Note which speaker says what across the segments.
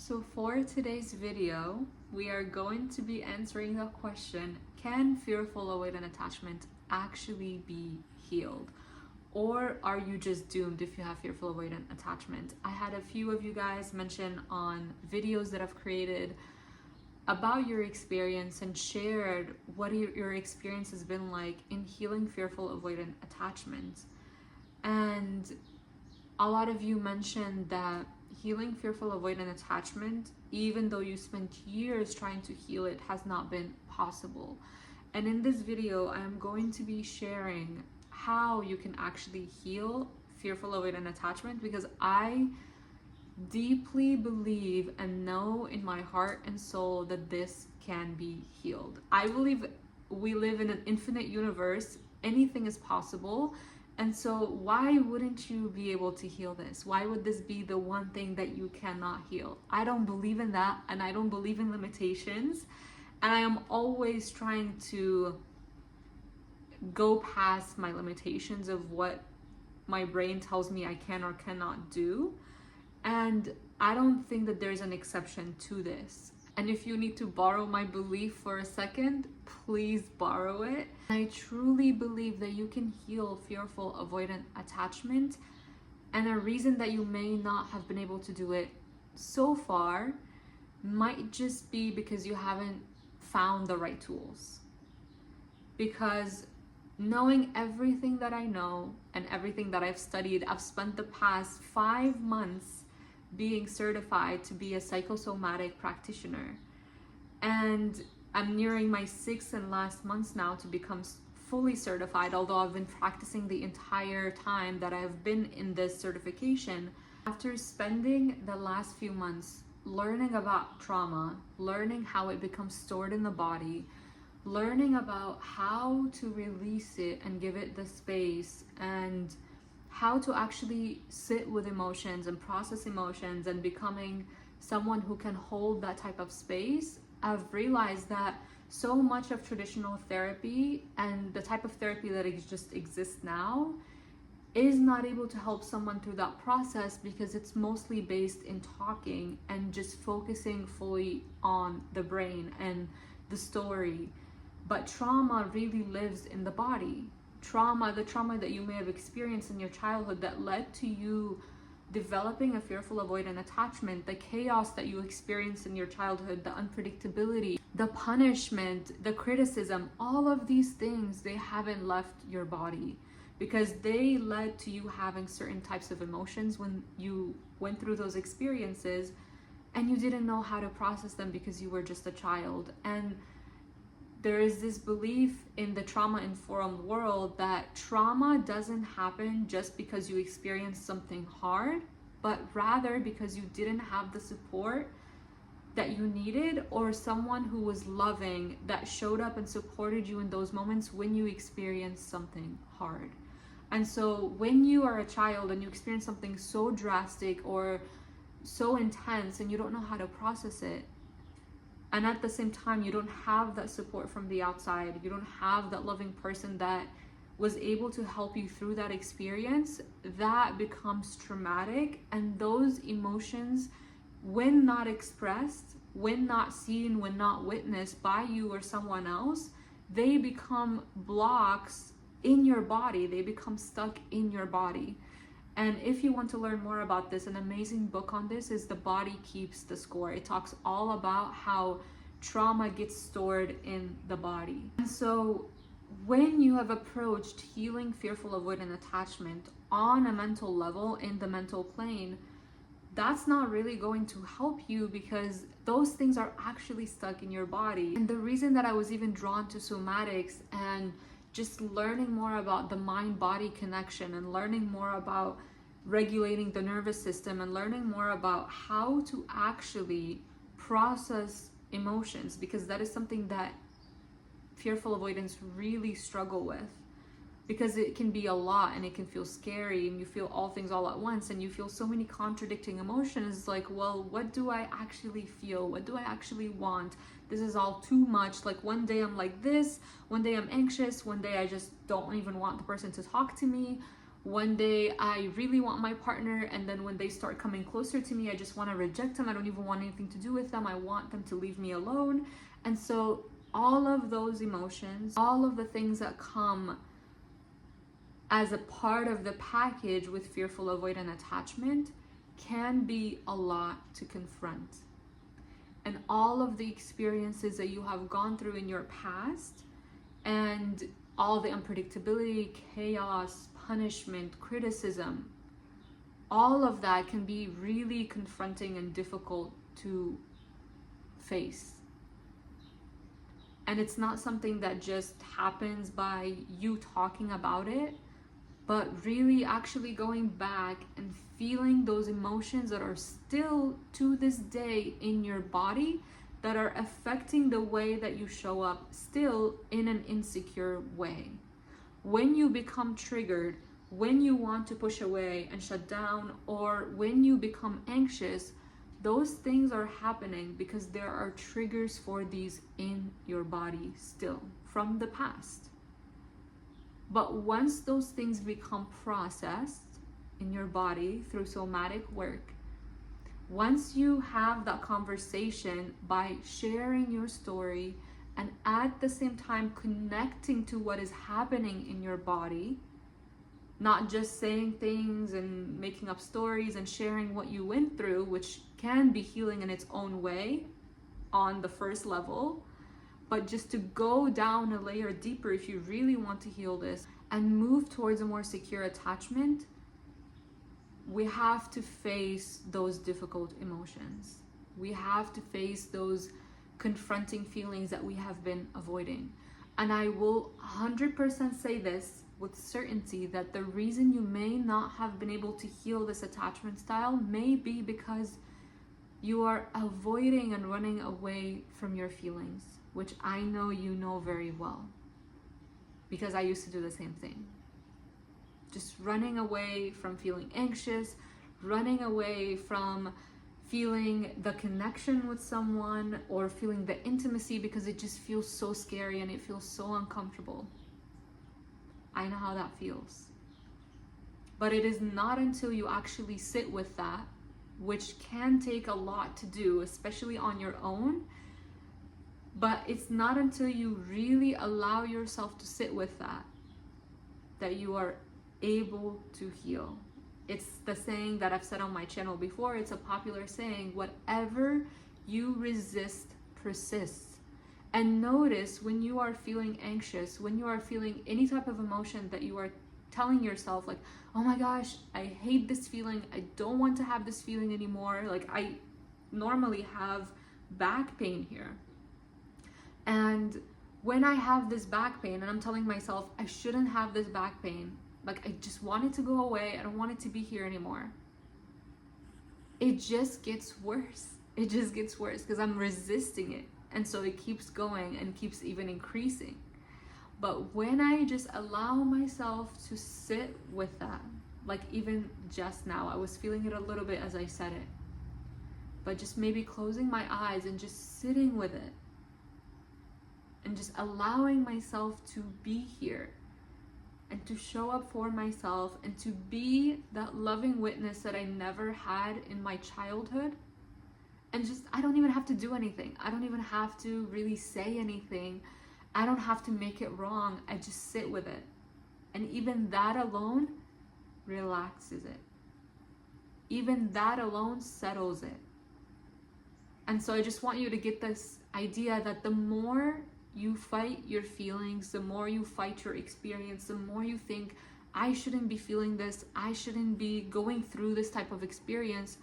Speaker 1: So for today's video, we are going to be answering the question, can fearful avoidant attachment actually be healed? Or are you just doomed if you have fearful avoidant attachment? I had a few of you guys mention on videos that I've created about your experience and shared what your experience has been like in healing fearful avoidant attachment. And a lot of you mentioned that healing fearful avoidant attachment, even though you spent years trying to heal it, has not been possible. And in this video, I'm going to be sharing how you can actually heal fearful avoidant attachment, because I deeply believe and know in my heart and soul that this can be healed. I believe we live in an infinite universe. Anything is possible. And so why wouldn't you be able to heal this? Why would this be the one thing that you cannot heal? I don't believe in that, and I don't believe in limitations. And I am always trying to go past my limitations of what my brain tells me I can or cannot do. And I don't think that there's an exception to this. And if you need to borrow my belief for a second, please borrow it. I truly believe that you can heal fearful avoidant attachment. And a reason that you may not have been able to do it so far might just be because you haven't found the right tools. Because knowing everything that I know and everything that I've studied, I've spent the past 5 months being certified to be a psychosomatic practitioner, and I'm nearing my 6th and last months now to become fully certified, although I've been practicing the entire time that I've been in this certification. After spending the last few months learning about trauma, learning how it becomes stored in the body, learning about how to release it and give it the space, and how to actually sit with emotions and process emotions, and becoming someone who can hold that type of space, I've realized that so much of traditional therapy and the type of therapy that just exists now is not able to help someone through that process, because it's mostly based in talking and just focusing fully on the brain and the story. But trauma really lives in the body. The trauma that you may have experienced in your childhood that led to you developing a fearful avoidant attachment, the chaos that you experienced in your childhood, the unpredictability, the punishment, the criticism, all of these things, they haven't left your body because they led to you having certain types of emotions when you went through those experiences, and you didn't know how to process them because you were just a child. And there is this belief in the trauma-informed world that trauma doesn't happen just because you experienced something hard, but rather because you didn't have the support that you needed, or someone who was loving that showed up and supported you in those moments when you experienced something hard. And so when you are a child and you experience something so drastic or so intense and you don't know how to process it, and at the same time, you don't have that support from the outside, you don't have that loving person that was able to help you through that experience, that becomes traumatic. And those emotions, when not expressed, when not seen, when not witnessed by you or someone else, they become blocks in your body, they become stuck in your body. And if you want to learn more about this, an amazing book on this is The Body Keeps the Score. It talks all about how trauma gets stored in the body. And so when you have approached healing fearful avoidant attachment on a mental level, in the mental plane, that's not really going to help you, because those things are actually stuck in your body. And the reason that I was even drawn to somatics and just learning more about the mind-body connection, and learning more about regulating the nervous system, and learning more about how to actually process emotions, because that is something that fearful avoidants really struggle with, because it can be a lot and it can feel scary, and you feel all things all at once, and you feel so many contradicting emotions, like, well, what do I actually feel? What do I actually want? This is all too much. Like, one day I'm like this, one day I'm anxious, one day I just don't even want the person to talk to me, One day I really want my partner, and then when they start coming closer to me, I just want to reject them. I don't even want anything to do with them. I want them to leave me alone. And so all of those emotions, all of the things that come as a part of the package with fearful avoidant attachment can be a lot to confront. And all of the experiences that you have gone through in your past, and all the unpredictability, chaos, punishment, criticism, all of that can be really confronting and difficult to face. And it's not something that just happens by you talking about it, but really actually going back and feeling those emotions that are still to this day in your body, that are affecting the way that you show up still in an insecure way. When you become triggered, when you want to push away and shut down, or when you become anxious, those things are happening because there are triggers for these in your body still from the past. But once those things become processed in your body through somatic work, once you have that conversation by sharing your story and at the same time connecting to what is happening in your body, not just saying things and making up stories and sharing what you went through, which can be healing in its own way on the first level, but just to go down a layer deeper if you really want to heal this and move towards a more secure attachment, we have to face those difficult emotions. We have to face those confronting feelings that we have been avoiding. And I will 100% say this with certainty, that the reason you may not have been able to heal this attachment style may be because you are avoiding and running away from your feelings, which I know you know very well, because I used to do the same thing. Just running away from feeling anxious, running away from feeling the connection with someone or feeling the intimacy because it just feels so scary and it feels so uncomfortable. I know how that feels. But it is not until you actually sit with that, which can take a lot to do, especially on your own, but it's not until you really allow yourself to sit with that, that you are able to heal. It's the saying that I've said on my channel before. It's a popular saying: whatever you resist persists. And notice when you are feeling anxious, when you are feeling any type of emotion that you are telling yourself like, oh my gosh, I hate this feeling, I don't want to have this feeling anymore. Like, I normally have back pain here, and when I have this back pain and I'm telling myself I shouldn't have this back pain, like, I just want it to go away, I don't want it to be here anymore, it just gets worse. It just gets worse because I'm resisting it, and so it keeps going and keeps even increasing. But when I just allow myself to sit with that, like even just now, I was feeling it a little bit as I said it, but just maybe closing my eyes and just sitting with it and just allowing myself to be here and to show up for myself and to be that loving witness that I never had in my childhood. And just, I don't even have to do anything. I don't even have to really say anything. I don't have to make it wrong. I just sit with it. And even that alone relaxes it. Even that alone settles it. And so I just want you to get this idea that the more you fight your feelings, the more you fight your experience, the more you think, I shouldn't be feeling this, I shouldn't be going through this type of experience,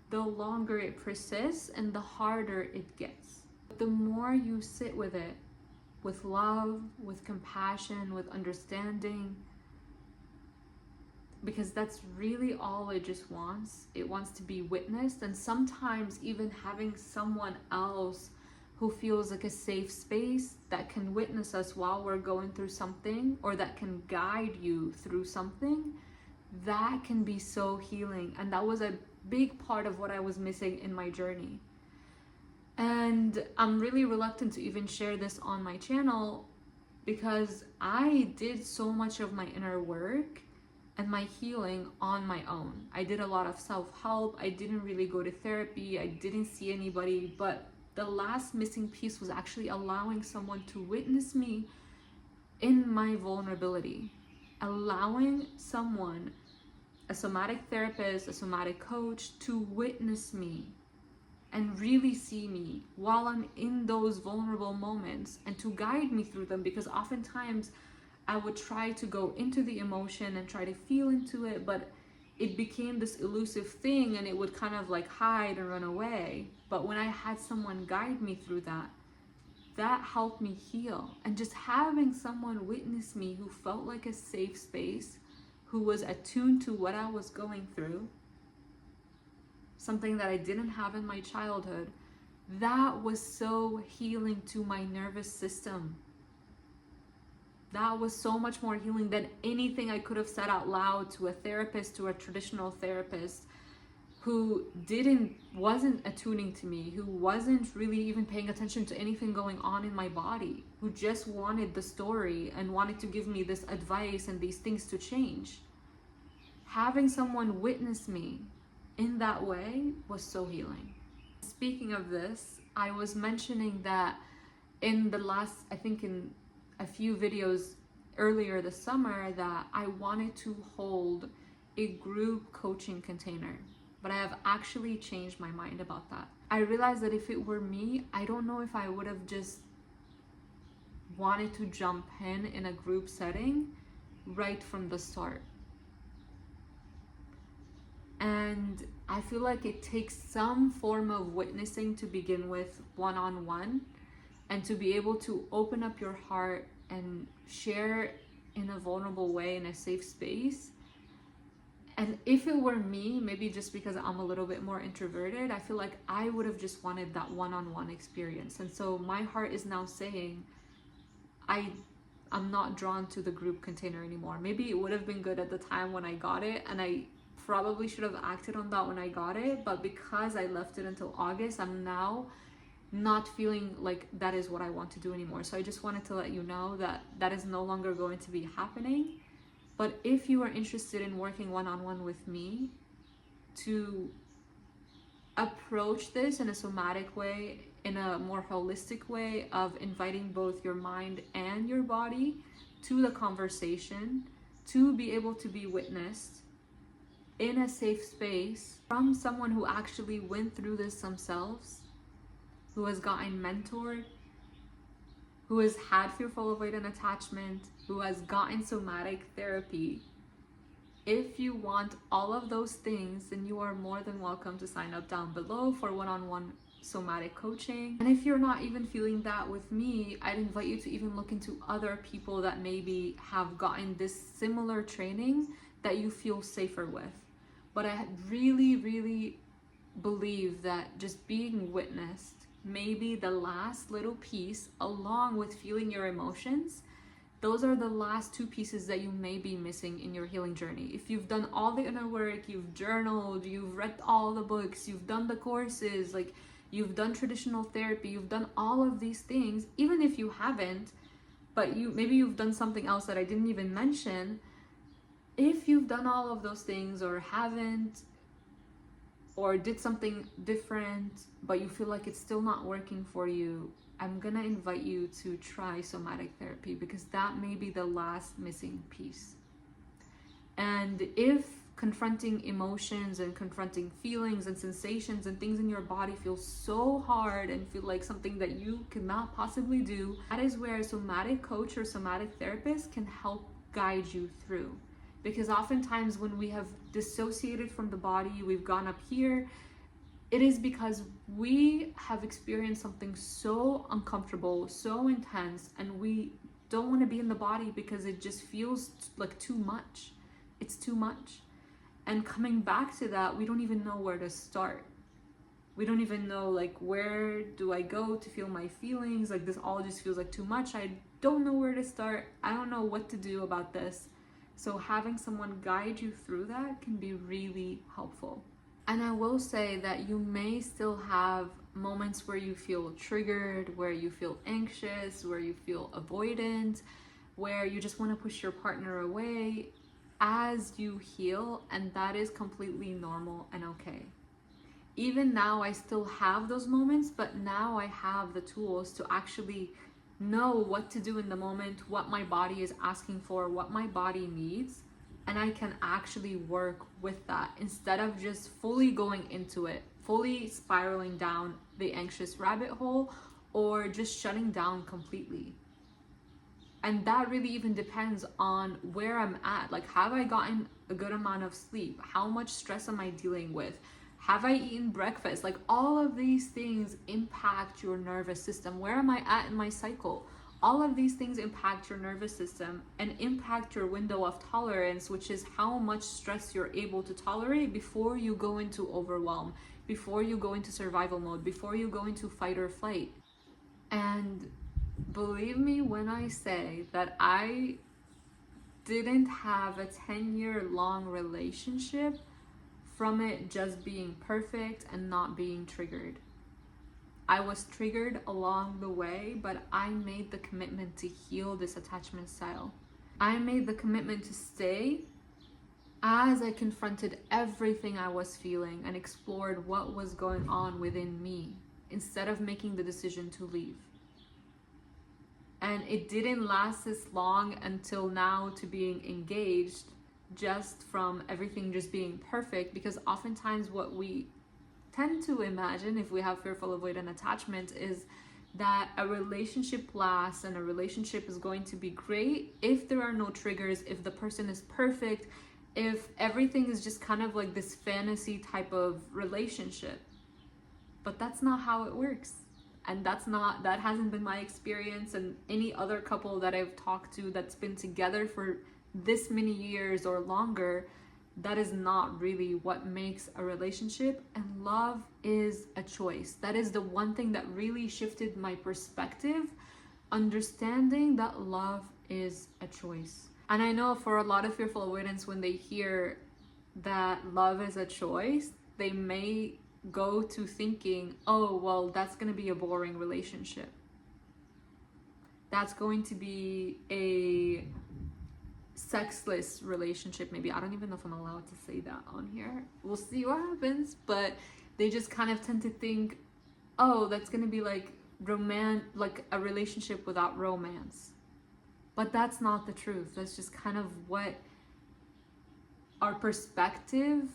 Speaker 1: the longer it persists and the harder it gets. The more you sit with it, with love, with compassion, with understanding, because that's really all it just wants. It wants to be witnessed, and sometimes even having someone else who feels like a safe space that can witness us while we're going through something, or that can guide you through something, that can be so healing. And that was a big part of what I was missing in my journey. And I'm really reluctant to even share this on my channel because I did so much of my inner work and my healing on my own. I did a lot of self-help. I didn't really go to therapy. I didn't see anybody, but the last missing piece was actually allowing someone to witness me in my vulnerability. Allowing someone, a somatic therapist, a somatic coach, to witness me and really see me while I'm in those vulnerable moments, and to guide me through them, because oftentimes I would try to go into the emotion and try to feel into it, but it became this elusive thing and it would kind of like hide and run away. But when I had someone guide me through that, that helped me heal. And just having someone witness me who felt like a safe space, who was attuned to what I was going through, something that I didn't have in my childhood, that was so healing to my nervous system. That was so much more healing than anything I could have said out loud to a therapist, to a traditional therapist who wasn't attuning to me, who wasn't really even paying attention to anything going on in my body, who just wanted the story and wanted to give me this advice and these things to change. Having someone witness me in that way was so healing. Speaking of this, I was mentioning that in the last, I think in a few videos earlier this summer, that I wanted to hold a group coaching container, but I have actually changed my mind about that. I realized that if it were me, I don't know if I would have just wanted to jump in a group setting right from the start. And I feel like it takes some form of witnessing to begin with, one-on-one, and to be able to open up your heart and share in a vulnerable way in a safe space. And if it were me, maybe just because I'm a little bit more introverted, I feel like I would have just wanted that one-on-one experience. And so my heart is now saying, I'm not drawn to the group container anymore. Maybe it would have been good at the time when I got it, and I probably should have acted on that when I got it, but because I left it until August, I'm now not feeling like that is what I want to do anymore. So I just wanted to let you know that that is no longer going to be happening. But if you are interested in working one-on-one with me, to approach this in a somatic way, in a more holistic way of inviting both your mind and your body to the conversation, to be able to be witnessed in a safe space from someone who actually went through this themselves, who has gotten mentored, who has had fearful avoidant attachment, who has gotten somatic therapy. If you want all of those things, then you are more than welcome to sign up down below for one-on-one somatic coaching. And if you're not even feeling that with me, I'd invite you to even look into other people that maybe have gotten this similar training that you feel safer with. But I really, really believe that just being witnessed, maybe the last little piece, along with feeling your emotions, those are the last two pieces that you may be missing in your healing journey. If you've done all the inner work, you've journaled, you've read all the books, you've done the courses, like you've done traditional therapy, you've done all of these things, even if you haven't, but maybe you've done something else that I didn't even mention. If you've done all of those things or haven't, or did something different, but you feel like it's still not working for you, I'm gonna invite you to try somatic therapy, because that may be the last missing piece. And if confronting emotions and confronting feelings and sensations and things in your body feel so hard and feel like something that you cannot possibly do, that is where a somatic coach or somatic therapist can help guide you through. Because oftentimes when we have dissociated from the body, we've gone up here, it is because we have experienced something so uncomfortable, so intense, and we don't want to be in the body because it just feels like too much. It's too much. And coming back to that, we don't even know where to start. We don't even know, like, where do I go to feel my feelings? Like, this all just feels like too much. I don't know where to start. I don't know what to do about this. So having someone guide you through that can be really helpful. And I will say that you may still have moments where you feel triggered, where you feel anxious, where you feel avoidant, where you just want to push your partner away. as you heal, and that is completely normal and okay. Even now, I still have those moments, but now I have the tools to actually know what to do in the moment, what my body is asking for, what my body needs, and I can actually work with that instead of just fully going into it, fully spiraling down the anxious rabbit hole, or just shutting down completely. And that really even depends on where I'm at. Like, have I gotten a good amount of sleep? How much stress am I dealing with? Have I eaten breakfast? Like, all of these things impact your nervous system. Where am I at in my cycle? All of these things impact your nervous system and impact your window of tolerance, which is how much stress you're able to tolerate before you go into overwhelm, before you go into survival mode, before you go into fight or flight. And believe me when I say that I didn't have a 10-year long relationship from it just being perfect and not being triggered. I was triggered along the way, but I made the commitment to heal this attachment style. I made the commitment to stay as I confronted everything I was feeling and explored what was going on within me instead of making the decision to leave. And it didn't last this long until now to being engaged, just from everything just being perfect, because oftentimes what we tend to imagine if we have fearful avoidant attachment is that a relationship lasts and a relationship is going to be great if there are no triggers, if the person is perfect, if everything is just kind of like this fantasy type of relationship. But that's not how it works. And that hasn't been my experience, and any other couple that I've talked to that's been together for this many years or longer, that is not really what makes a relationship. And love is a choice. That is the one thing that really shifted my perspective, understanding that love is a choice. And I know for a lot of fearful avoidants, when they hear that love is a choice, they may go to thinking, oh, well, that's going to be a boring relationship. That's going to be a sexless relationship. Maybe, I don't even know if I'm allowed to say that on here. We'll see what happens. But they just kind of tend to think, oh, that's going to be like like a relationship without romance. But that's not the truth. That's just kind of what our perspective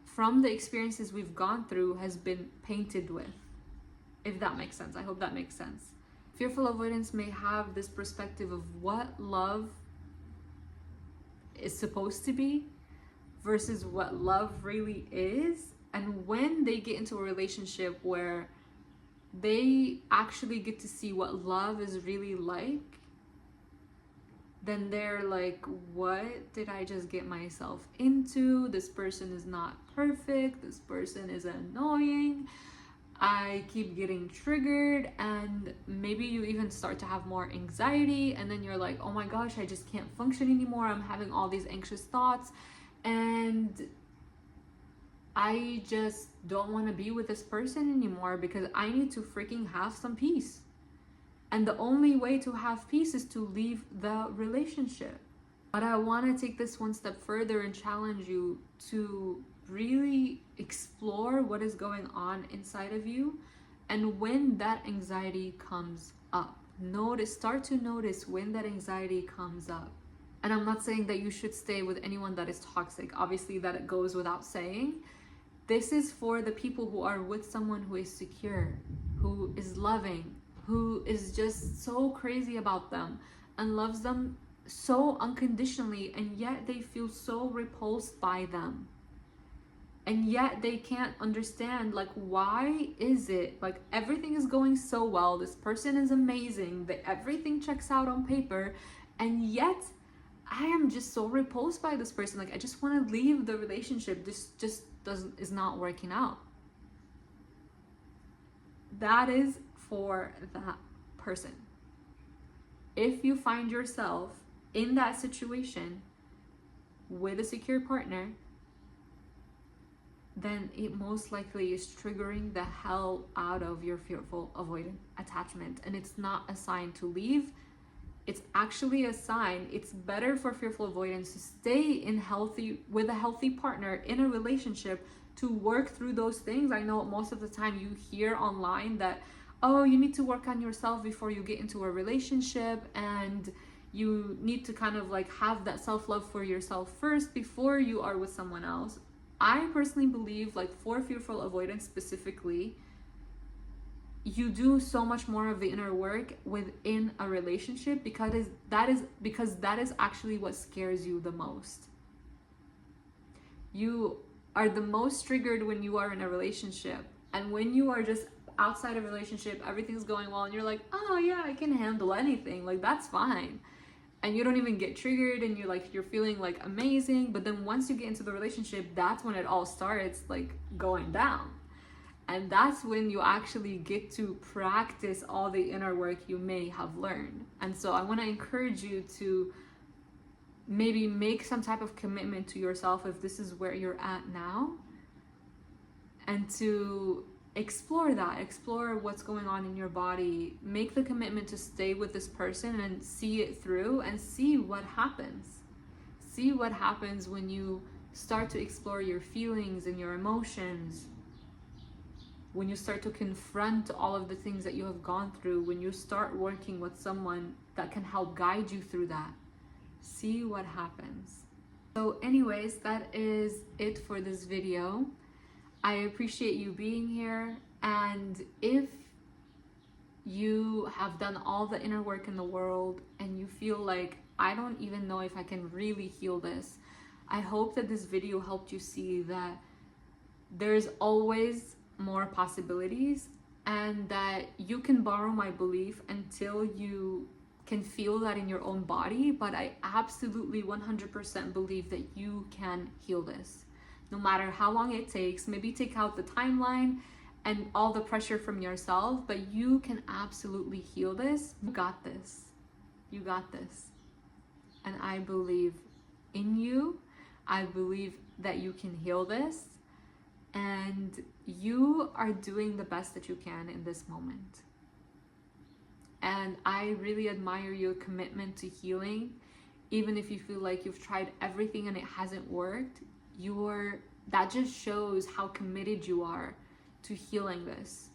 Speaker 1: from the experiences we've gone through has been painted with, if that makes sense. I hope that makes sense. Fearful avoidance may have this perspective of what love is supposed to be versus what love really is. And when they get into a relationship where they actually get to see what love is really like, then they're like, what did I just get myself into? This person is not perfect. This person is annoying. I keep getting triggered. And maybe you even start to have more anxiety. And then you're like, oh my gosh, I just can't function anymore. I'm having all these anxious thoughts. And I just don't want to be with this person anymore because I need to freaking have some peace. And the only way to have peace is to leave the relationship. But I want to take this one step further and challenge you to really explore what is going on inside of you. And when that anxiety comes up, start to notice when that anxiety comes up. And I'm not saying that you should stay with anyone that is toxic. Obviously, that it goes without saying. This is for the people who are with someone who is secure, who is loving, who is just so crazy about them and loves them so unconditionally, and yet they feel so repulsed by them. And yet they can't understand, like, why is it, like, everything is going so well, this person is amazing, everything checks out on paper, and yet I am just so repulsed by this person. Like, I just want to leave the relationship. This just is not working out. That is for that person. If you find yourself in that situation with a secure partner, then it most likely is triggering the hell out of your fearful avoidant attachment, and it's not a sign to leave. It's actually a sign. It's better for fearful avoidance to stay with a healthy partner in a relationship, to work through those things. I know most of the time you hear online that, oh, you need to work on yourself before you get into a relationship, and you need to kind of like have that self-love for yourself first before you are with someone else. I personally believe, like, for fearful avoidance specifically, you do so much more of the inner work within a relationship, because that is actually what scares you the most. You are the most triggered when you are in a relationship, and when you are just outside of a relationship, everything's going well and you're like, oh yeah, I can handle anything, like that's fine, and you don't even get triggered, and you're feeling like amazing. But then once you get into the relationship, that's when it all starts like going down. And that's when you actually get to practice all the inner work you may have learned. And so I want to encourage you to maybe make some type of commitment to yourself if this is where you're at now, and to explore what's going on in your body. Make the commitment to stay with this person and see it through, and see what happens. See what happens when you start to explore your feelings and your emotions, when you start to confront all of the things that you have gone through, when you start working with someone that can help guide you through that. See what happens. So anyways, that is it for this video. I appreciate you being here, and if you have done all the inner work in the world and you feel like, I don't even know if I can really heal this, I hope that this video helped you see that there's always more possibilities, and that you can borrow my belief until you can feel that in your own body. But I absolutely 100% believe that you can heal this, no matter how long it takes. Maybe take out the timeline and all the pressure from yourself, but you can absolutely heal this. You got this. You got this. And I believe in you. I believe that you can heal this, and you are doing the best that you can in this moment. And I really admire your commitment to healing. Even if you feel like you've tried everything and it hasn't worked, that just shows how committed you are to healing this.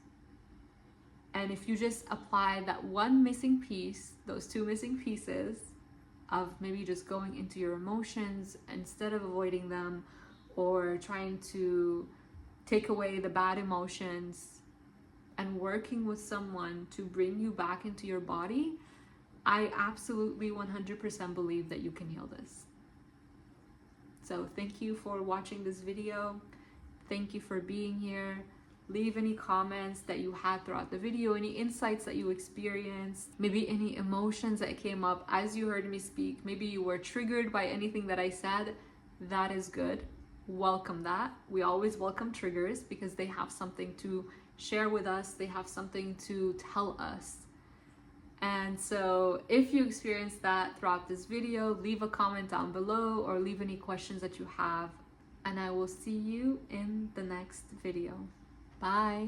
Speaker 1: And if you just apply that one missing piece, those two missing pieces of maybe just going into your emotions instead of avoiding them, or trying to take away the bad emotions, and working with someone to bring you back into your body, I absolutely 100% believe that you can heal this. So thank you for watching this video. Thank you for being here. Leave any comments that you had throughout the video, any insights that you experienced, maybe any emotions that came up as you heard me speak. Maybe you were triggered by anything that I said. That is good. Welcome that. We always welcome triggers, because they have something to share with us. They have something to tell us. And so if you experienced that throughout this video, leave a comment down below, or leave any questions that you have, and I will see you in the next video. Bye.